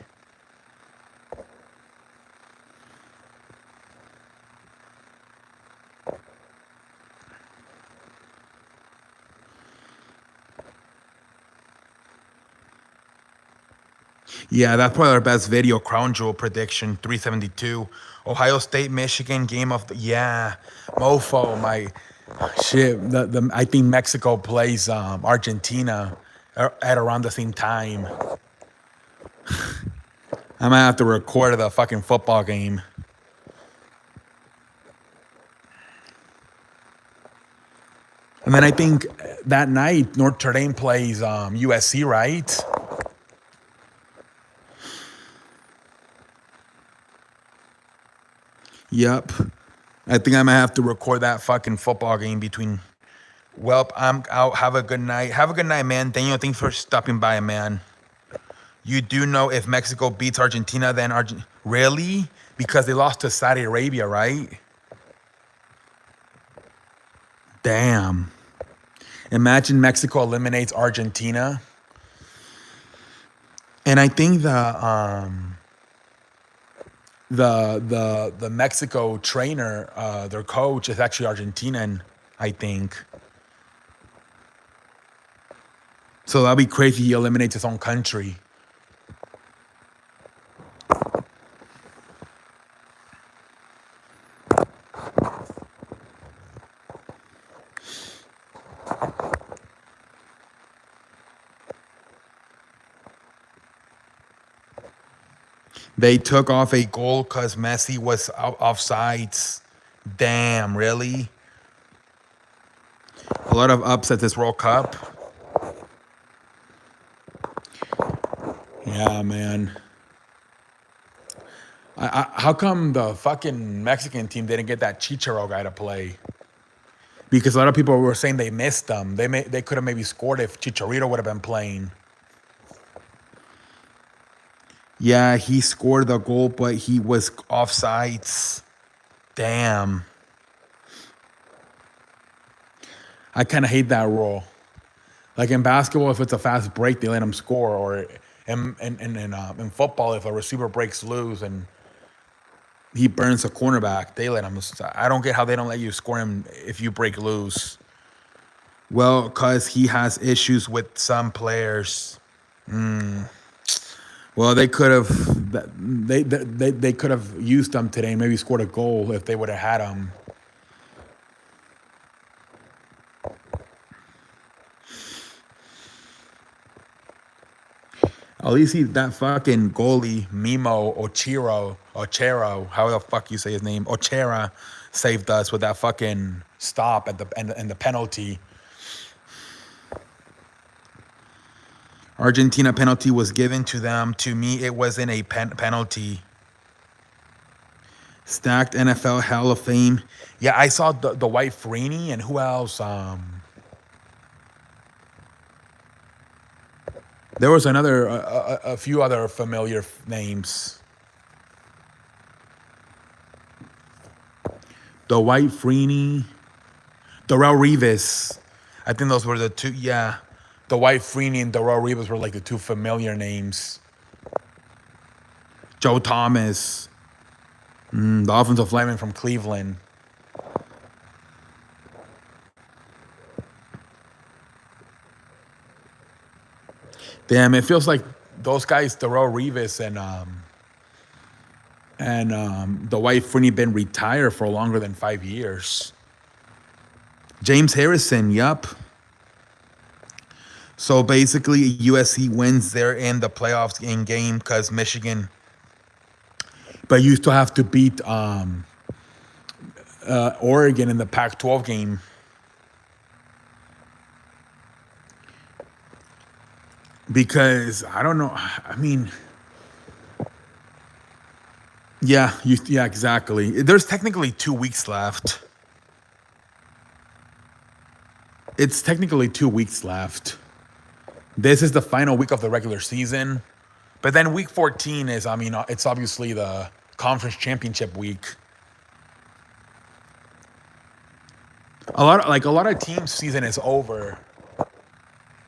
Yeah, that's probably our best video. Crown Jewel prediction, 372. Ohio State, Michigan, game of the... Yeah, mofo, my... Shit, I think Mexico plays Argentina. at around the same time. I might have to record the fucking football game. And then I think that night Notre Dame plays USC, right? Yep. I think I might have to record that fucking football game between. Well, I'm out. Have a good night. Have a good night, man. Daniel, thanks for stopping by, man. You do know if Mexico beats Argentina, then really? Because they lost to Saudi Arabia, right? Damn. Imagine Mexico eliminates Argentina. And I think the Mexico trainer, their coach, is actually Argentinian, I think. So that'd be crazy. He eliminates his own country. They took off a goal because Messi was offsides. Damn, really? A lot of upsets this World Cup. Yeah, man. How come the fucking Mexican team didn't get that Chicharo guy to play? Because a lot of people were saying they missed them. They could have maybe scored if Chicharito would have been playing. Yeah, he scored the goal, but he was offsides. Damn. I kind of hate that rule. Like in basketball, if it's a fast break, they let him score. Or in football, if a receiver breaks loose and he burns a cornerback, they let him. I don't get how they don't let you score him if you break loose. Well, because he has issues with some players. Well, they could have they could have used him today and maybe scored a goal if they would have had him. At least that fucking goalie, Mimo Ochero, how the fuck you say his name, Ochera, saved us with that fucking stop at the penalty. Argentina penalty was given to them. To me, it wasn't a penalty. Stacked NFL Hall of Fame. Yeah, I saw the White Freeney and who else? There was a few other familiar names. The White Freeney, Darrell Revis. I think those were the two. Yeah, the White Freeney and Darrell Revis were like the two familiar names. Joe Thomas, the offensive lineman from Cleveland. Damn, it feels like those guys, Darrell Revis and the White Freeney, been retired for longer than 5 years. James Harrison, yup. So basically, USC wins. They're in the playoffs in game because Michigan. But you still have to beat Oregon in the Pac-12 game. Because I don't know. I mean, yeah, exactly. There's technically 2 weeks left. It's technically 2 weeks left. This is the final week of the regular season. But then week 14 is, I mean, it's obviously the conference championship week. A lot of teams' season is over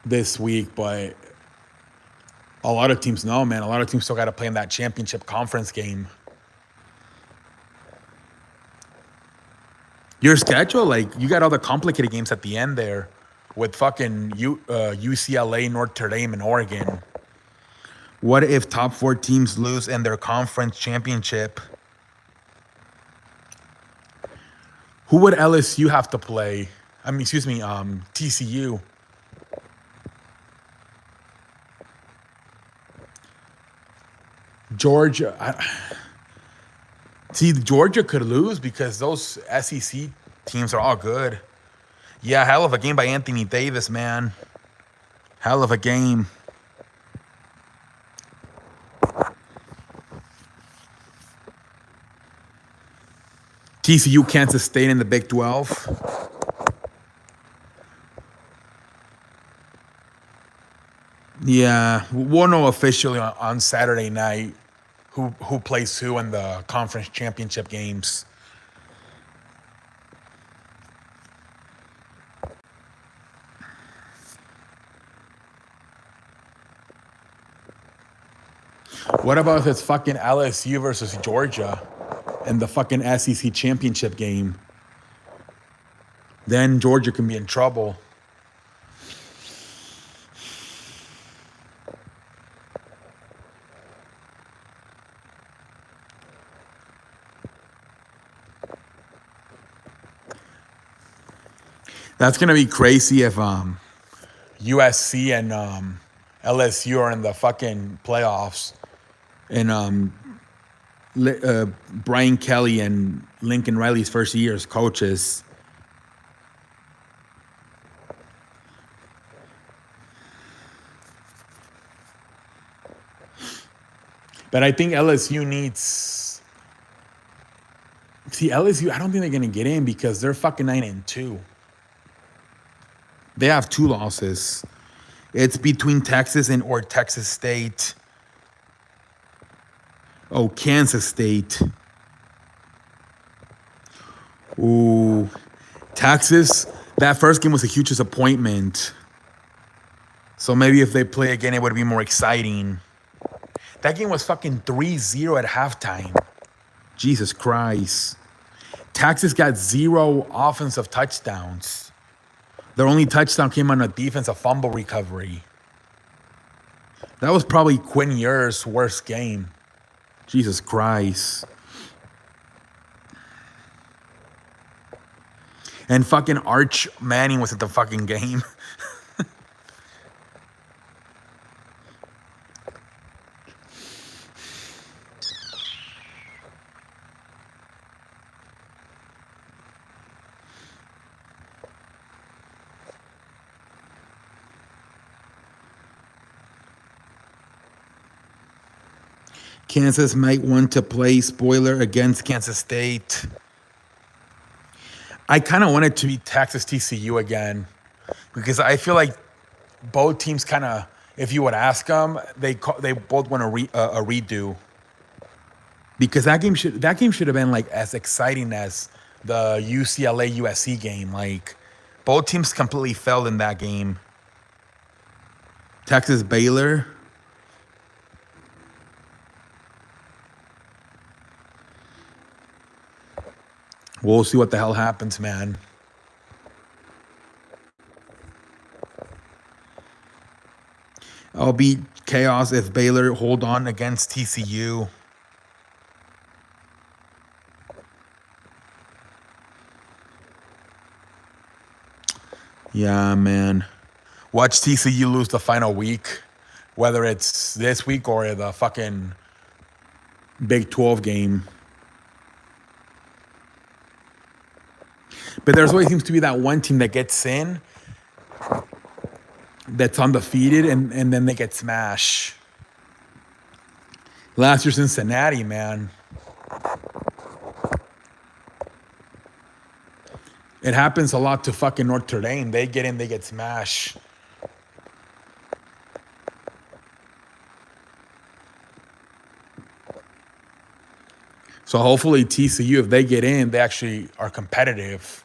this week, but a lot of teams, no, man. A lot of teams still got to play in that championship conference game. Your schedule, like, you got all the complicated games at the end there with fucking UCLA, Notre Dame, and Oregon. What if top 4 teams lose in their conference championship? Who would LSU have to play? I mean, excuse me, TCU. Georgia. See, Georgia could lose because those SEC teams are all good. Yeah, hell of a game by Anthony Davis, man. Hell of a game. TCU, Kansas State in the Big 12. Yeah, we'll know officially on Saturday night who plays who in the conference championship games. What about if it's fucking LSU versus Georgia in the fucking SEC championship game? Then Georgia can be in trouble. That's gonna be crazy if USC and LSU are in the fucking playoffs, and Brian Kelly and Lincoln Riley's first year as coaches. But I think LSU needs. See, LSU, I don't think they're gonna get in because they're fucking 9-2. They have 2 losses. It's between Texas and or Texas State. Oh, Kansas State. Ooh, Texas. That first game was a huge disappointment. So maybe if they play again, it would be more exciting. That game was fucking 3-0 at halftime. Jesus Christ. Texas got 0 offensive touchdowns. Their only touchdown came on a defensive fumble recovery. That was probably Quinn Ewers' worst game. Jesus Christ. And fucking Arch Manning was at the fucking game. Kansas might want to play spoiler against Kansas State. I kind of want it to be Texas TCU again because I feel like both teams kind of, if you would ask them, they both want a redo. Because that game should have been like as exciting as the UCLA USC game. Like both teams completely failed in that game. Texas Baylor. We'll see what the hell happens, man. I'll be chaos if Baylor hold on against TCU. Yeah, man. Watch TCU lose the final week, whether it's this week or the fucking Big 12 game. But there's always seems to be that one team that gets in that's undefeated and then they get smashed. Last year, Cincinnati, man. It happens a lot to fucking Notre Dame. They get in, they get smashed. So hopefully TCU, if they get in, they actually are competitive.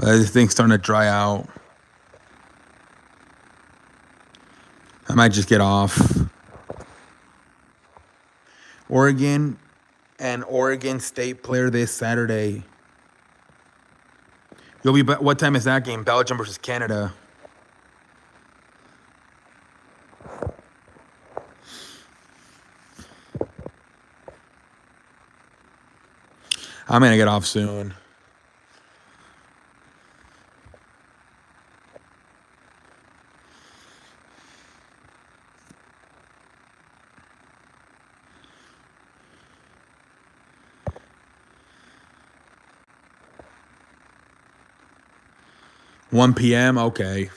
This thing's starting to dry out. I might just get off. Oregon and Oregon State player this Saturday. You'll be. What time is that game? Belgium versus Canada. I'm gonna get off soon. One p.m. Okay.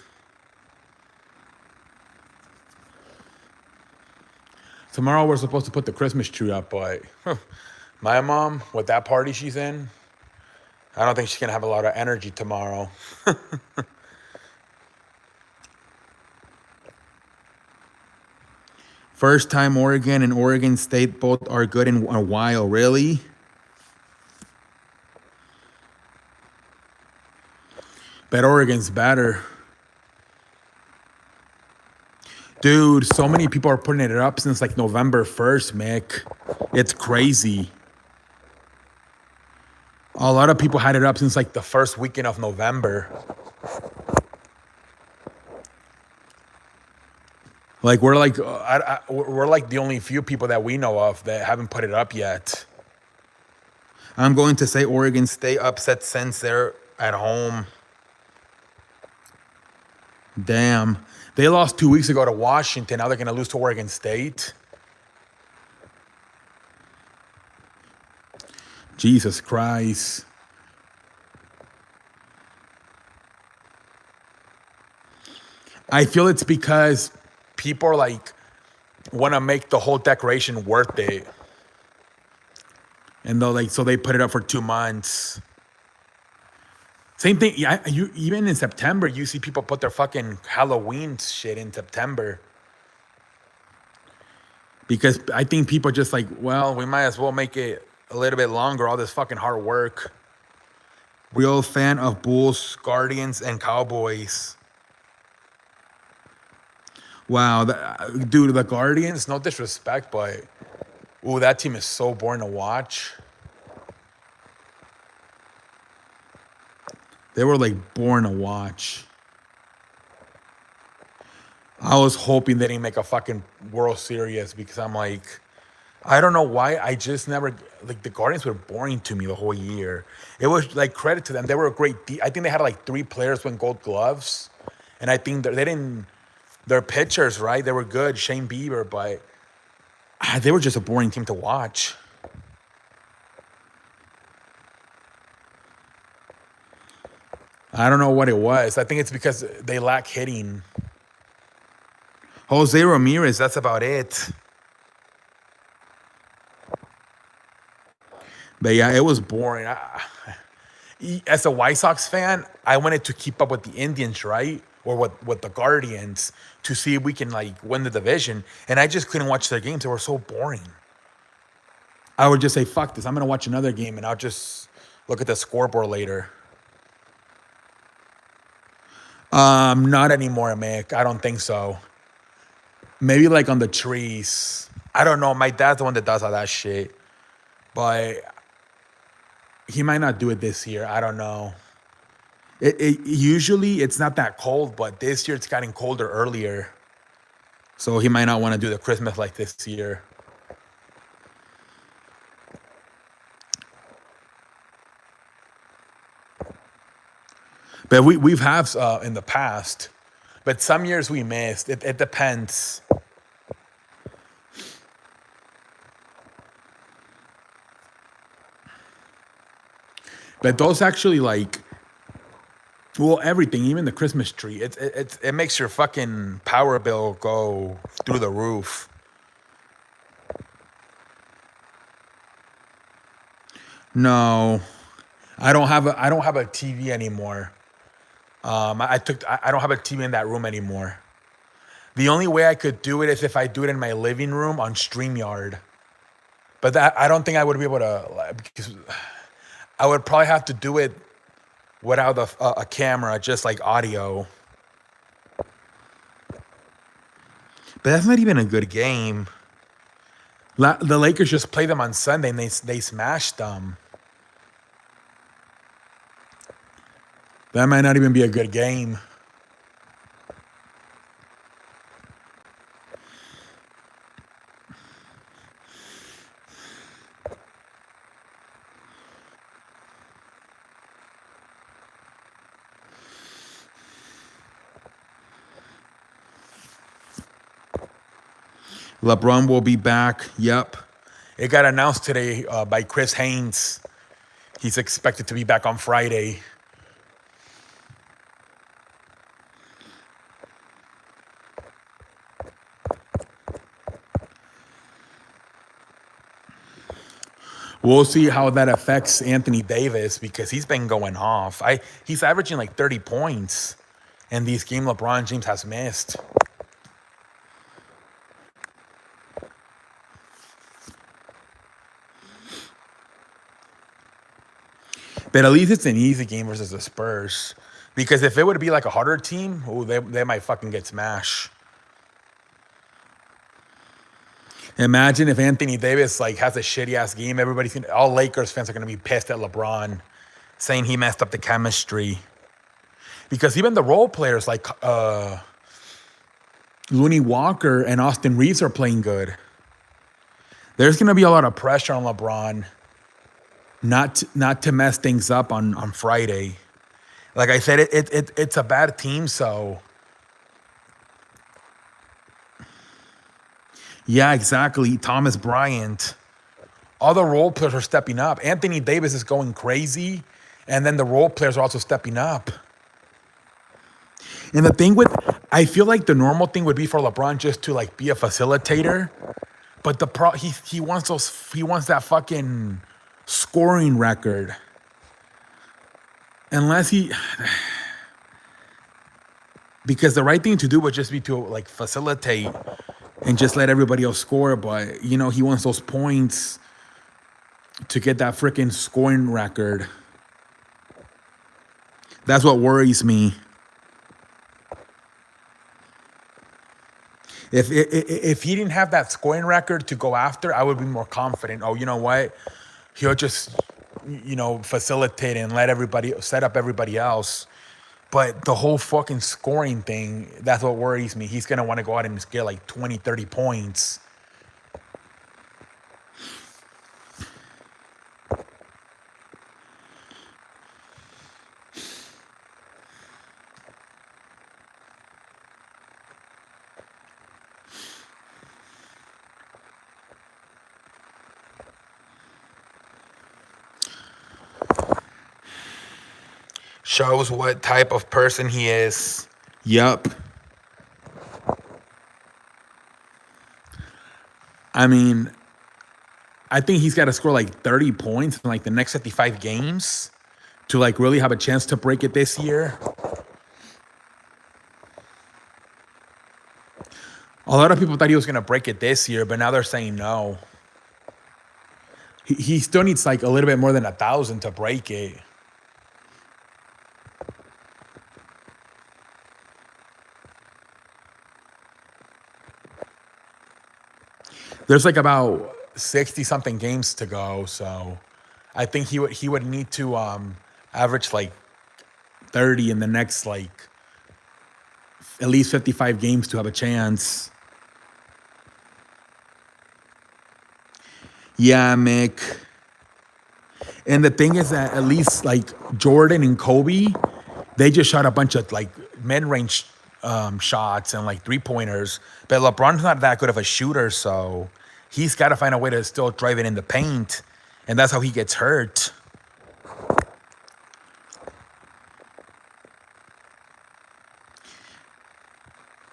Tomorrow we're supposed to put the Christmas tree up, but my mom, with that party she's in, I don't think she's gonna have a lot of energy tomorrow. First time Oregon and Oregon State both are good in a while. Really? Bet Oregon's better. Dude, so many people are putting it up since like November 1st, Mick. It's crazy. A lot of people had it up since like the first weekend of November. Like we're like we're like the only few people that we know of that haven't put it up yet. I'm going to say Oregon State upset since they're at home. Damn. They lost 2 weeks ago to Washington. Now they're going to lose to Oregon State. Jesus Christ. I feel it's because people are like, want to make the whole decoration worth it. And they'll like, so they put it up for 2 months. Same thing. Yeah, you even in September, you see people put their fucking Halloween shit in September. Because I think people just like, well, we might as well make it a little bit longer, all this fucking hard work. Real fan of Bulls, Guardians, and Cowboys. Wow, dude, the Guardians, no disrespect, but ooh, that team is so boring to watch. They were like boring to watch. I was hoping they didn't make a fucking World Series because I'm like, I don't know why. I just never, like, the Guardians were boring to me the whole year. It was like credit to them. They were a great, I think they had like 3 players win gold gloves. And I think they didn't, their pitchers, right? They were good, Shane Bieber, but they were just a boring team to watch. I don't know what it was. I think it's because they lack hitting. Jose Ramirez, that's about it. But yeah, it was boring. As a White Sox fan, I wanted to keep up with the Indians, right? Or with the Guardians to see if we can like win the division. And I just couldn't watch their games. They were so boring. I would just say, fuck this. I'm going to watch another game and I'll just look at the scoreboard later. Not anymore, Mick. I don't think so. Maybe like on the trees. I don't know. My dad's the one that does all that shit. But he might not do it this year. I don't know. Usually it's not that cold, but this year it's getting colder earlier. So he might not want to do the Christmas like this year. But we've had in the past. But some years we missed. It depends. But those actually like, well, everything, even the Christmas tree, it makes your fucking power bill go through the roof. No, I don't have a TV anymore. I don't have a TV in that room anymore. The only way I could do it is if I do it in my living room on StreamYard. But that I don't think I would be able to, because I would probably have to do it without a camera, just like audio. But that's not even a good game. The Lakers just played them on Sunday and they smashed them. That might not even be a good game. LeBron will be back. Yep. It got announced today by Chris Haynes. He's expected to be back on Friday. We'll see how that affects Anthony Davis because he's been going off. He's averaging like 30 points in these games LeBron James has missed. But at least it's an easy game versus the Spurs. Because if it would be like a harder team, they might fucking get smashed. Imagine if Anthony Davis like has a shitty ass game. All Lakers fans are gonna be pissed at LeBron, saying he messed up the chemistry. Because even the role players like Looney Walker and Austin Reeves are playing good. There's gonna be a lot of pressure on LeBron not to mess things up on Friday. Like I said, it's a bad team, so. Yeah, exactly. Thomas Bryant. All the role players are stepping up. Anthony Davis is going crazy, and then the role players are also stepping up. And the thing I feel like the normal thing would be for LeBron just to like be a facilitator, but he wants that fucking scoring record. Because the right thing to do would just be to like facilitate and just let everybody else score. But, he wants those points to get that freaking scoring record. That's what worries me. If he didn't have that scoring record to go after, I would be more confident. Oh, you know what? He'll just, facilitate and set up everybody else. But the whole fucking scoring thing, that's what worries me. He's going to want to go out and get like 20, 30 points. Shows what type of person he is. Yup. I mean, I think he's got to score like 30 points in like the next 55 games to like really have a chance to break it this year. A lot of people thought he was going to break it this year, but now they're saying no. He still needs like a little bit more than 1,000 to break it. There's like about 60 something games to go, so I think he would need to average like 30 in the next like at least 55 games to have a chance. Yeah, Mick. And the thing is that at least like Jordan and Kobe, they just shot a bunch of like mid-range shots and like 3-pointers. But LeBron's not that good of a shooter, so he's got to find a way to still drive it in the paint. And that's how he gets hurt.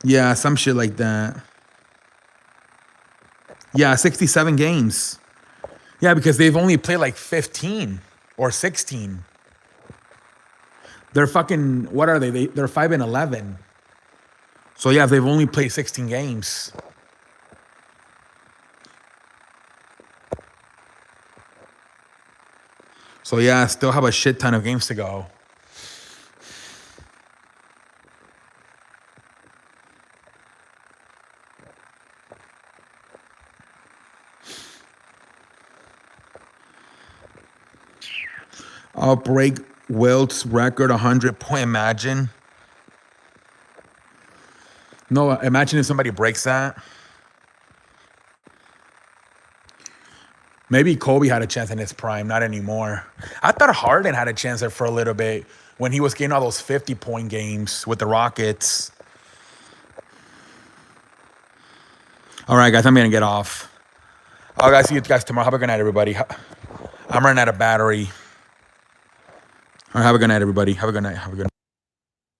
Yeah, some shit like that. Yeah, 67 games. Yeah, because they've only played like 15 or 16. They're fucking, what are they? They're 5-11. So yeah, they've only played 16 games. So yeah, still have a shit ton of games to go. I'll break Wilt's record 100 point. Imagine. No, imagine if somebody breaks that. Maybe Kobe had a chance in his prime, not anymore. I thought Harden had a chance there for a little bit when he was getting all those 50-point games with the Rockets. All right, guys, I'm going to get off. I'll guys see you guys tomorrow. Have a good night, everybody. I'm running out of battery. All right, have a good night, everybody. Have a good night. Have a good night.